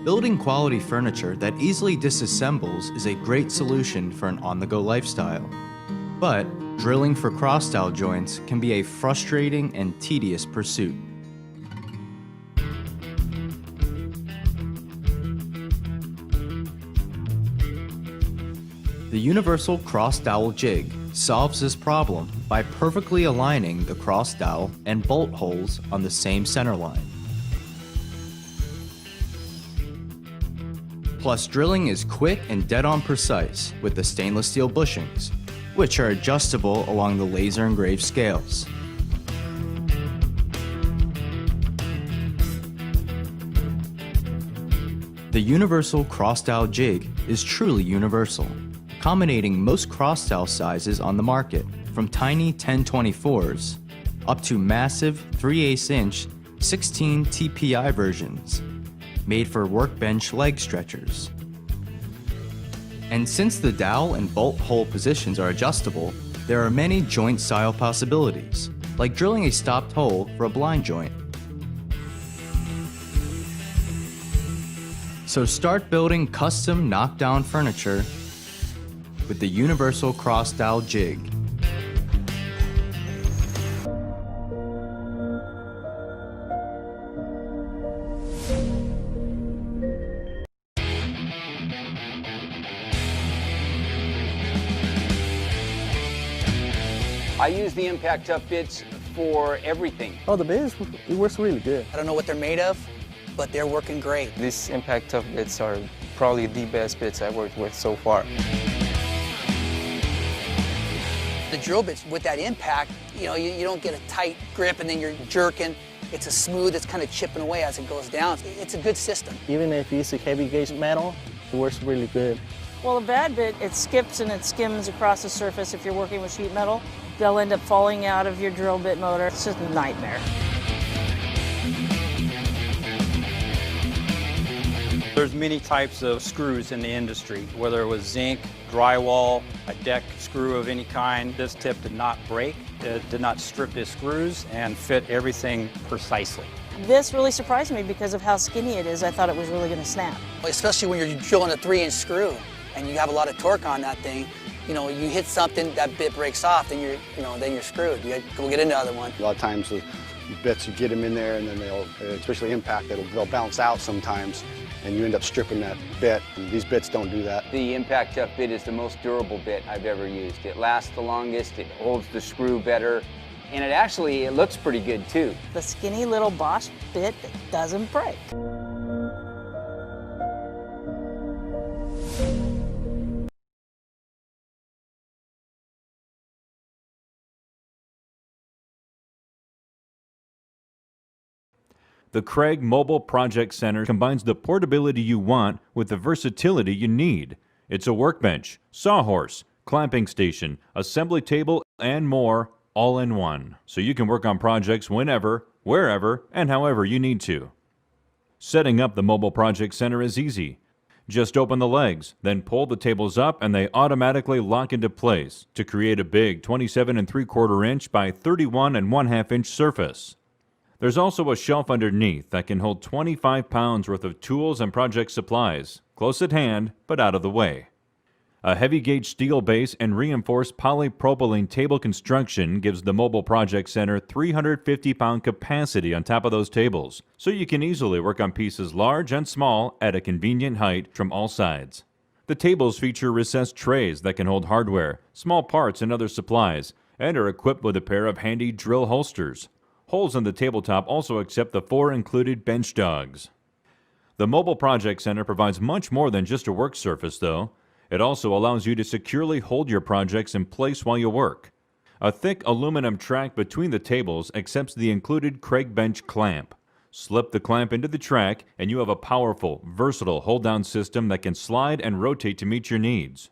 Building quality furniture that easily disassembles is a great solution for an on-the-go lifestyle. But drilling for cross-dowel joints can be a frustrating and tedious pursuit. The universal cross-dowel jig solves this problem by perfectly aligning the cross-dowel and bolt holes on the same center line. Plus, drilling is quick and dead-on precise with the stainless steel bushings, which are adjustable along the laser engraved scales. The universal cross-dowel jig is truly universal, accommodating most cross-dowel sizes on the market, from tiny 1024s up to massive 3/8" 16 TPI versions, made for workbench leg stretchers. And since the dowel and bolt hole positions are adjustable, there are many joint style possibilities, like drilling a stopped hole for a blind joint. So start building custom knockdown furniture with the universal cross-dowel jig. I use the impact tough bits for everything. Oh, the bit it works really good. I don't know what they're made of, but they're working great. These impact tough bits are probably the best bits I've worked with so far. The drill bits with that impact, you don't get a tight grip and then you're jerking. It's a smooth, it's kind of chipping away as it goes down. It's a good system. Even if you use a heavy gauge metal, it works really good. Well, a bad bit, it skips and it skims across the surface if you're working with sheet metal. They'll end up falling out of your drill bit motor. It's just a nightmare. There's many types of screws in the industry, whether it was zinc, drywall, a deck screw of any kind. This tip did not break, it did not strip the screws and fit everything precisely. This really surprised me because of how skinny it is. I thought it was really going to snap. Especially when you're drilling a 3-inch screw and you have a lot of torque on that thing. You hit something, that bit breaks off, then you're screwed. You go get another one. A lot of times the bits, you get them in there and then they'll, especially impact, they'll bounce out sometimes and you end up stripping that bit. And these bits don't do that. The impact tough bit is the most durable bit I've ever used. It lasts the longest, it holds the screw better, and it looks pretty good too. The skinny little Bosch bit that doesn't break. The Craig Mobile Project Center combines the portability you want with the versatility you need. It's a workbench, sawhorse, clamping station, assembly table, and more, all in one. So you can work on projects whenever, wherever, and however you need to. Setting up the Mobile Project Center is easy. Just open the legs, then pull the tables up and they automatically lock into place to create a big 27 3/4 inch by 31 1/2 inch surface. There's also a shelf underneath that can hold 25 pounds worth of tools and project supplies, close at hand, but out of the way. A heavy gauge steel base and reinforced polypropylene table construction gives the Mobile Project Center 350-pound capacity on top of those tables, so you can easily work on pieces large and small at a convenient height from all sides. The tables feature recessed trays that can hold hardware, small parts, and other supplies, and are equipped with a pair of handy drill holsters. Holes in the tabletop also accept the 4 included bench dogs. The Mobile Project Center provides much more than just a work surface, though. It also allows you to securely hold your projects in place while you work. A thick aluminum track between the tables accepts the included Craig bench clamp. Slip the clamp into the track and you have a powerful, versatile hold-down system that can slide and rotate to meet your needs.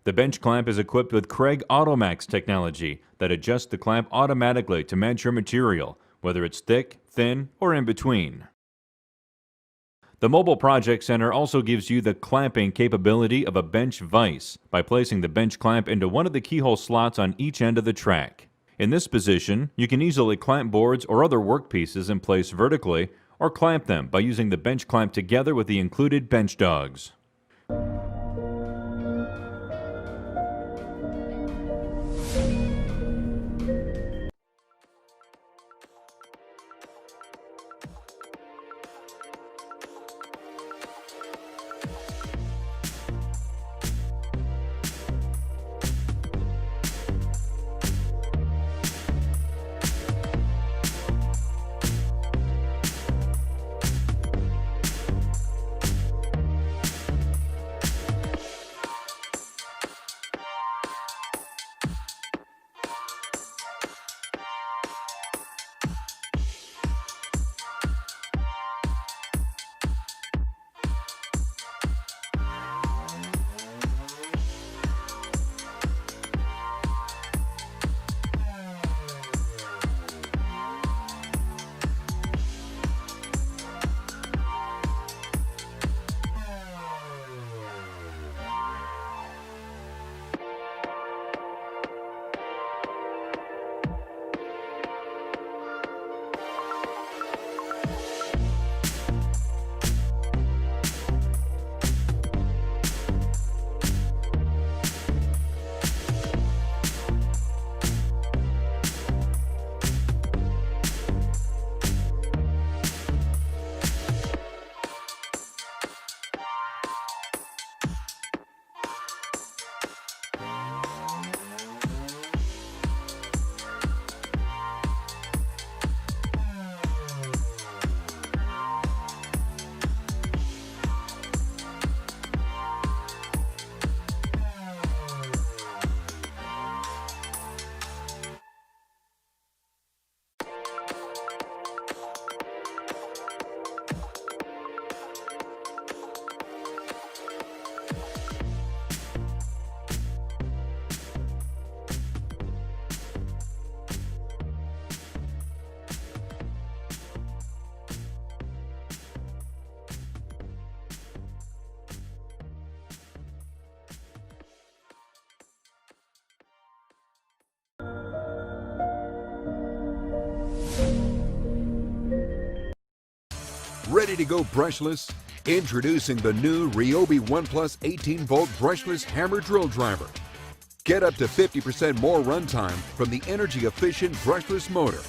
The bench clamp is equipped with Craig Automax technology that adjusts the clamp automatically to match your material, whether it's thick, thin, or in between. The Mobile Project Center also gives you the clamping capability of a bench vise by placing the bench clamp into one of the keyhole slots on each end of the track. In this position, you can easily clamp boards or other workpieces in place vertically or clamp them by using the bench clamp together with the included bench dogs. Ready to go brushless? Introducing the new Ryobi One Plus 18-volt brushless hammer drill driver. Get up to 50% more runtime from the energy-efficient brushless motor.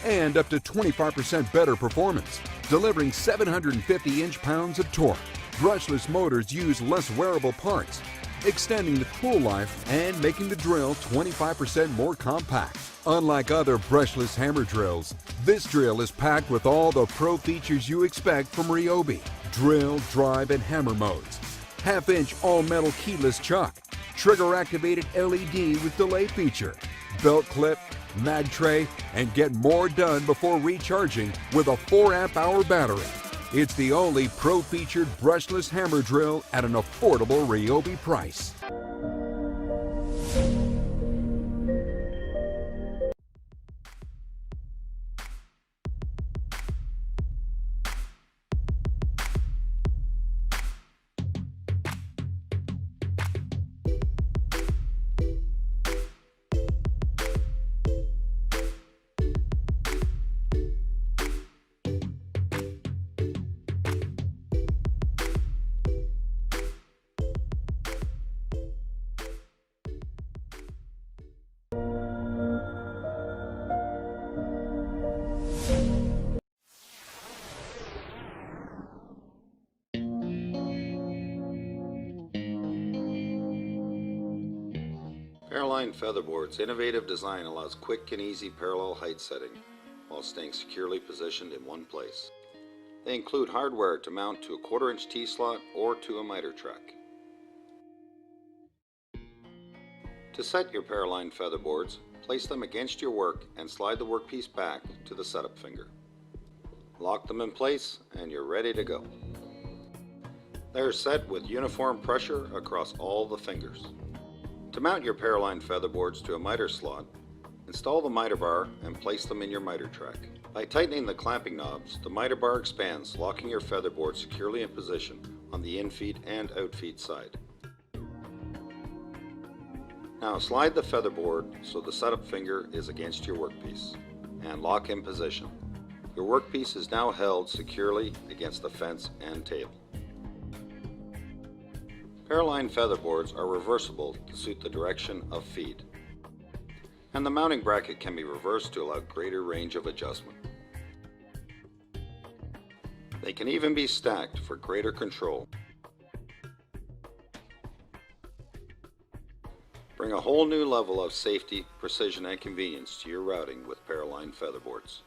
And up to 25% better performance, delivering 750 inch-pounds of torque. Brushless motors use less wearable parts, extending the tool life and making the drill 25% more compact. Unlike other brushless hammer drills, this drill is packed with all the pro features you expect from Ryobi. Drill, drive, and hammer modes. Half-inch all-metal keyless chuck. Trigger-activated LED with delay feature. Belt clip, mag tray, and get more done before recharging with a 4 amp-hour battery. It's the only pro-featured brushless hammer drill at an affordable Ryobi price. Airline Featherboard's innovative design allows quick and easy parallel height setting while staying securely positioned in one place. They include hardware to mount to a 1/4-inch T-slot or to a miter track. To set your Paraline Featherboards, place them against your work and slide the workpiece back to the setup finger. Lock them in place and you're ready to go. They are set with uniform pressure across all the fingers. To mount your Paraline Featherboards to a miter slot, install the miter bar and place them in your miter track. By tightening the clamping knobs, the miter bar expands, locking your featherboard securely in position on the in-feed and out-feed side. Now slide the featherboard so the setup finger is against your workpiece and lock in position. Your workpiece is now held securely against the fence and table. Paraline featherboards are reversible to suit the direction of feed, and the mounting bracket can be reversed to allow greater range of adjustment. They can even be stacked for greater control. Bring a whole new level of safety, precision, and convenience to your routing with Paraline featherboards.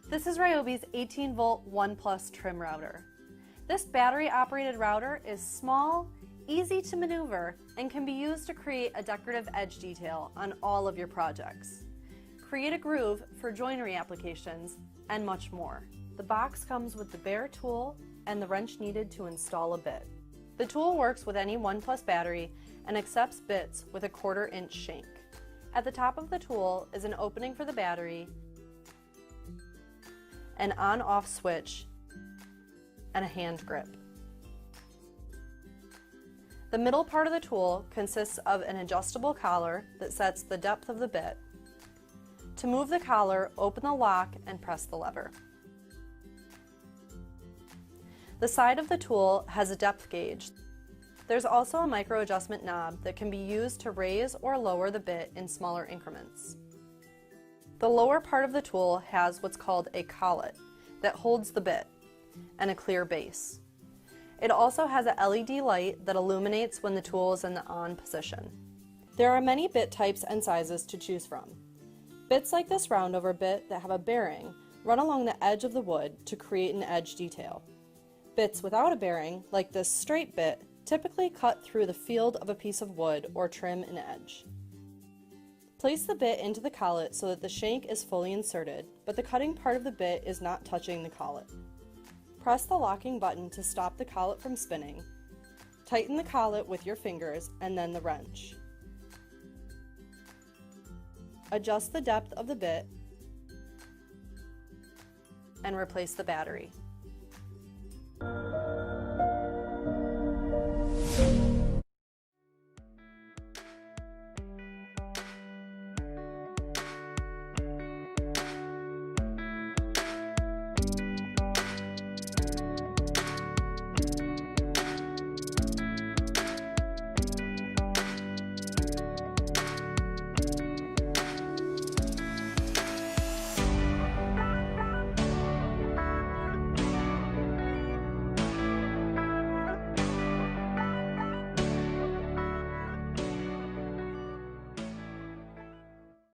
This is Ryobi's 18-volt 1 Plus trim router. This battery-operated router is small, easy to maneuver, and can be used to create a decorative edge detail on all of your projects. Create a groove for joinery applications, and much more. The box comes with the bare tool and the wrench needed to install a bit. The tool works with any 1 Plus battery and accepts bits with a 1/4 inch shank. At the top of the tool is an opening for the battery, an on-off switch, and a hand grip. The middle part of the tool consists of an adjustable collar that sets the depth of the bit. To move the collar, open the lock and press the lever. The side of the tool has a depth gauge. There's also a micro adjustment knob that can be used to raise or lower the bit in smaller increments. The lower part of the tool has what's called a collet that holds the bit and a clear base. It also has a LED light that illuminates when the tool is in the on position. There are many bit types and sizes to choose from. Bits like this roundover bit that have a bearing run along the edge of the wood to create an edge detail. Bits without a bearing, like this straight bit, typically cut through the field of a piece of wood or trim an edge. Place the bit into the collet so that the shank is fully inserted, but the cutting part of the bit is not touching the collet. Press the locking button to stop the collet from spinning. Tighten the collet with your fingers and then the wrench. Adjust the depth of the bit and replace the battery.